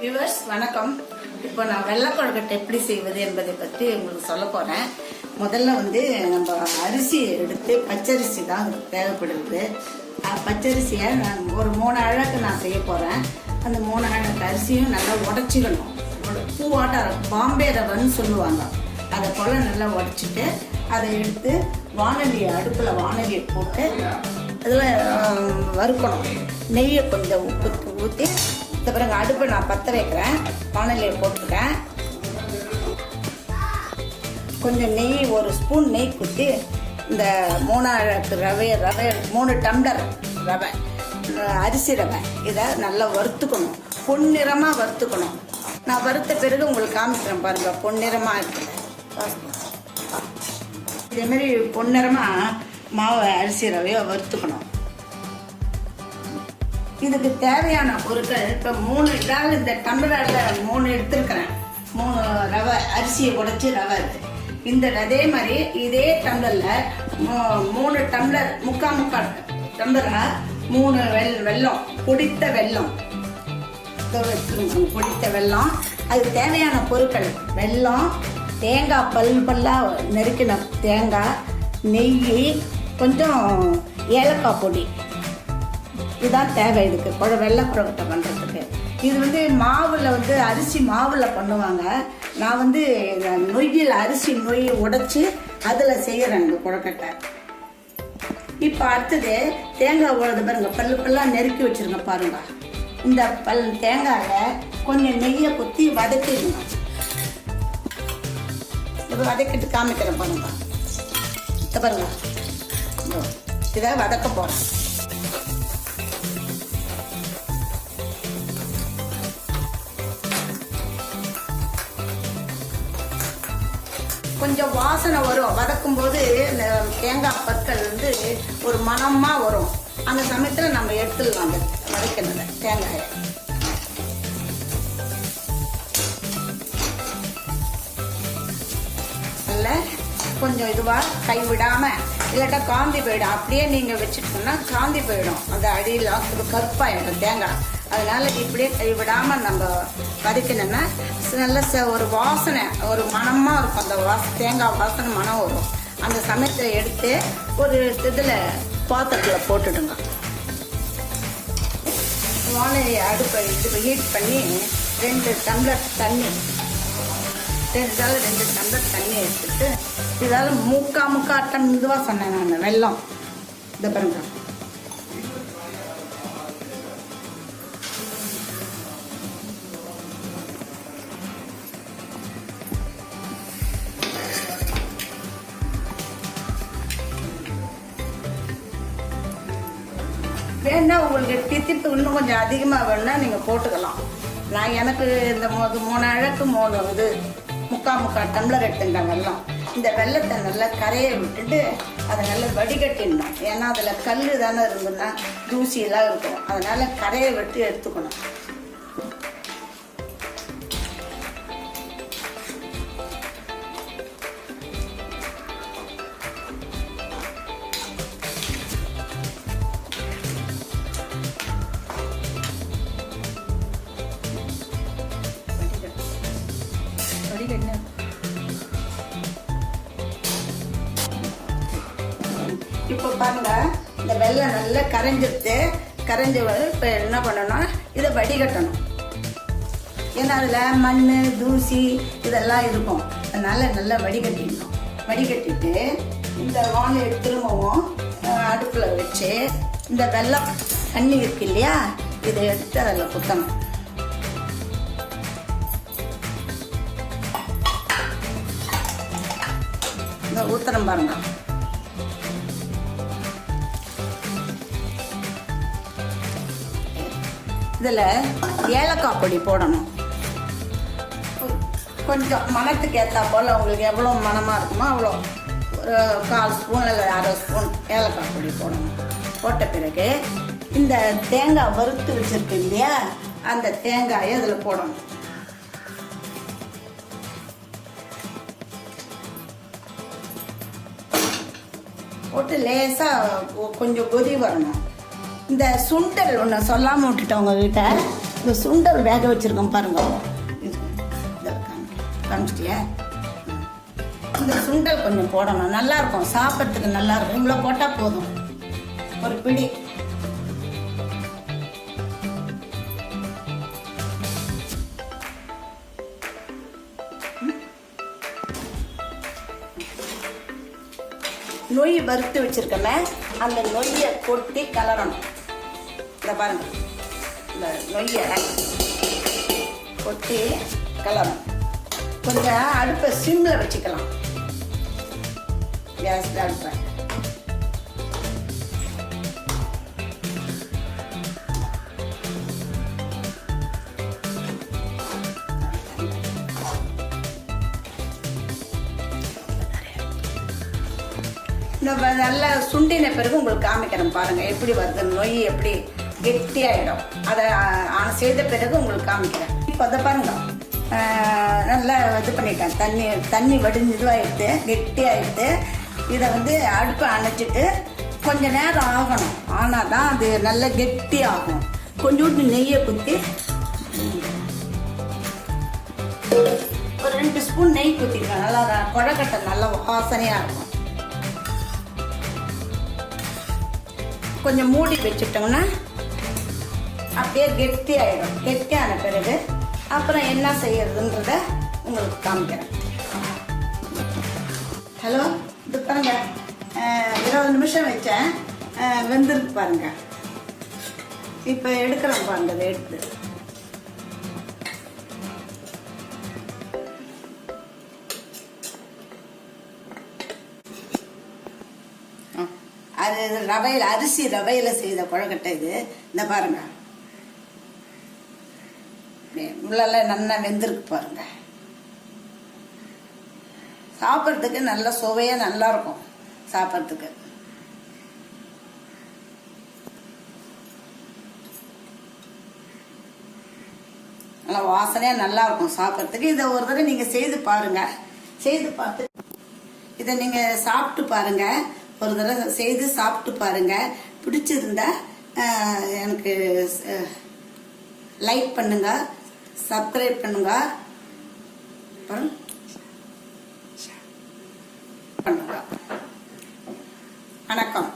Viewers வணக்கம். இப்போ நான் வெள்ளை கொழுக்கட்டை எப்படி செய்வது என்பதை பற்றி உங்களுக்கு சொல்ல போகிறேன். முதல்ல நம்ம அரிசி எடுத்து பச்சரிசி தான் தேவைப்படுது. பச்சரிசியை நான் ஒரு 3 அழகு நான் செய்ய போகிறேன். அந்த 3 அழகு அரிசியும் நல்லா உடச்சிக்கணும். பூவாட்ட பாம்பே ரவைன்னு சொல்லுவாங்க. அதை போல் நல்லா உடச்சிட்டு அதை எடுத்து அடுப்பில் வானலியை போட்டு அதில் வறுக்கணும். நெய்யை கொஞ்சம் ஊற்றி இந்த பிறகு அடுப்பை நான் பற்ற வைக்கிறேன். வானலியை போட்டுக்கிறேன். கொஞ்சம் நெய், 1 ஸ்பூன் நெய் குத்தி இந்த 3 அழகு ரவை 3 டம்ளர் ரவை, அரிசி ரவை, இதை நல்லா வறுத்துக்கணும். பொன்னிறமாக வறுத்துக்கணும். நான் வறுத்த பிறகு உங்களுக்கு காமிக்கிறேன் பாருங்கள். பொன்னிறமாக இருக்குது. இதேமாரி பொன்னிறமாக மாவு அரிசி ரவையை வறுத்துக்கணும். இதுக்கு தேவையான பொருட்கள் இப்போ 3 இதாவது இந்த டம்ளரில் 3 எடுத்துருக்கிறேன். 3 ரவை அரிசியை உடைச்சி ரவை இருக்குது. அதே மாதிரி இதே டம்ளரில் 3 டம்ளர் முக்கால் டம்ளராக 3 வெல்லம், பொடித்த வெல்லம், பொடித்த வெல்லம். அதுக்கு தேவையான பொருட்கள் வெல்லம், தேங்காய் பல்லாக நறுக்கின தேங்காய், நெய், கொஞ்சம் ஏலக்காய் பொடி. இதுதான் தேவை இதுக்கு வெள்ளை கொழுக்கட்டை பண்ணுறதுக்கு. இது மாவில் அரிசி மாவில் பண்ணுவாங்க. நான் நொய்யில் அரிசி நொய் உடைச்சி அதில் செய்கிறேன் இந்த கொழுக்கட்டை. இப்போ அடுத்தது தேங்காய் உழுது பாருங்க. பல்லாக நெருக்கி வச்சுருங்க பாருங்க. இந்த தேங்காயில் கொஞ்சம் நெய்யை குத்தி வதக்கிடுங்க. இது வதக்கிட்டு காமிக்கிறேன் பாருங்க. இதை பாருங்க, இதை வதக்க போகிறேன். கொஞ்சம் வாசனை வரும். வதக்கும் போது இந்த தேங்காய் பற்கள் ஒரு மணமாக வரும். அந்த சமயத்தில் நம்ம எடுத்துடலாம் அந்த வதக்கினதை தேங்காயை. நல்ல கொஞ்சம் இதுவாக கைவிடாமல், இல்லாட்டா காந்தி போயிடும். அப்படியே நீங்கள் வச்சுட்டோம்னா காந்தி போயிடும். அந்த அடியில் கருப்பாயிடும் தேங்காய். அதனால இப்படியே கைவிடாமல் நம்ம வதக்கினோம்னா நல்ல ஒரு வாசனை, ஒரு மணமாக இருக்கும். அந்த தேங்காய் வாசனை மனம் வரும். அந்த சமயத்தில் எடுத்து ஒரு இதில் பாத்திரத்தில் போட்டுடுங்க. வானலியை அடுப்பை ஹீட் பண்ணி 2 டம்ளர் தண்ணி, 2 டம்ளர் தண்ணி எடுத்துட்டு இதால் முக்காட்டம் இதுவாக சொன்னேன் நான். வெல்லம் இந்த பாருங்க. வேணா உங்களுக்கு தித்திப்பு இன்னும் கொஞ்சம் அதிகமாக வேணுன்னா நீங்கள் போட்டுக்கலாம். நான் எனக்கு இந்த 3 அழகு 3 முக்கால் டம்ளர் எடுத்துட்டேன் வெல்லம். இந்த வெல்லத்தை நல்லா கரையை விட்டுட்டு அதை நல்லா வடிகட்டிடணும். ஏன்னா அதில் கல் தானே இருந்ததுன்னா தூசியெல்லாம் இருக்கும். அதனால் கரையை விட்டு எடுத்துக்கணும். இப்போ பாருங்க, இந்த வெல்லம் நல்லா கரைஞ்சி இப்போ என்ன பண்ணணும், இதை வடிகட்டணும். ஏன்னா அதில் மண், தூசி இதெல்லாம் இருக்கும். அதனால நல்லா வடிகட்டிடணும். வடிகட்டிட்டு இந்த வானலியை திரும்பவும் அடுப்பில் வச்சு இந்த வெல்லம் தண்ணி இருக்கு இல்லையா, இதை எடுத்து அதில் குத்தணும். இந்த ஊத்தனம் பாருங்க. இதில் ஏலக்காய் பொடி போடணும். கொஞ்சம் மணத்துக்கு ஏற்றா போல் உங்களுக்கு எவ்வளோ மணமாக இருக்குமோ அவ்வளோ, ஒரு 1/4 ஸ்பூன் இல்லை 1/2 ஸ்பூன் ஏலக்காய் பொடி போடணும். போட்ட பிறகு இந்த தேங்காய் வறுத்து வச்சுருக்கு இல்லையா, அந்த தேங்காயை அதில் போடணும். போட்டு லேசாக கொஞ்சம் கொதி வரணும். இந்த சுண்டல் ஒன்று சொல்லாமல் விட்டுட்டேன் உங்ககிட்ட. இந்த சுண்டல் வேக வச்சிருக்கோம் பாருங்க. காமிச்சிட்டியா? இந்த சுண்டல் கொஞ்சம் போடணும், நல்லா இருக்கும், சாப்பிட்றதுக்கு நல்லா இருக்கும். இவ்வளோ போட்டால் போதும், ஒரு பிடி. நொய் வறுத்து வச்சிருக்கல, அந்த நொய்யை கொட்டி கலரணும். இதை பாருங்க, இந்த நொய்யை கொட்டி கலரணும். கொஞ்சம் அடுப்பை சிம்மில் வச்சுக்கலாம், கேஸில் அடுப்பை. நல்லா சுண்டின பிறகு உங்களுக்கு காமிக்கிறேன் பாருங்க எப்படி வருது. நொய் எப்படி கெட்டியாயிடும், அதை செய்த பிறகு உங்களுக்கு காமிக்கிறேன். இப்போ அதை பாருங்க, நல்லா இது பண்ணிட்டேன். தண்ணி வடிஞ்சு இதுவாகிடுது, கெட்டியாகிடுது. இதை அடுப்பை அணைச்சிட்டு கொஞ்ச நேரம் ஆகணும். ஆனால் தான் அது நல்லா கெட்டி ஆகும். கொஞ்சோண்டு நெய்யை குத்தி, ஒரு 2 ஸ்பூன் நெய் குத்திக்கலாம். நல்லா கொழக்கட்டை நல்லா வாசனையாக இருக்கும். கொஞ்சம் மூடி வச்சுட்டோம்னா அப்படியே கெட்டி ஆகிடும். கெட்டியான பிறகு அப்புறம் என்ன செய்யறதுன்றத உங்களுக்கு காமிக்கிறேன். ஹலோ, இது பாருங்க, 20 நிமிஷம் வச்சேன், வெந்திருக்கு பாருங்க. இப்போ எடுக்கிறோம் பாருங்க, அதை எடுத்து அது ரவையில், அரிசி ரவையில் செய்த கொழக்கட்டை இது. இந்த பாருங்க, உள்ளெல்லாம் நல்லா வெந்திருக்கு பாருங்க. சாப்பிட்றதுக்கு நல்ல சுவையாக நல்லா இருக்கும். சாப்பிட்றதுக்கு நல்லா வாசனையாக நல்லா இருக்கும் சாப்பிட்றதுக்கு. இதை ஒரு தடவை நீங்கள் செய்து பாருங்க. செய்து பார்த்து இதை நீங்கள் சாப்பிட்டு பாருங்க. ஒரு தடவை செய்து சாப்பிட்டு பாருங்க. பிடிச்சிருந்தா எனக்கு லைக் பண்ணுங்க, சப்ஸ்கிரைப் பண்ணுங்க, பண்ணுங்க. வணக்கம்.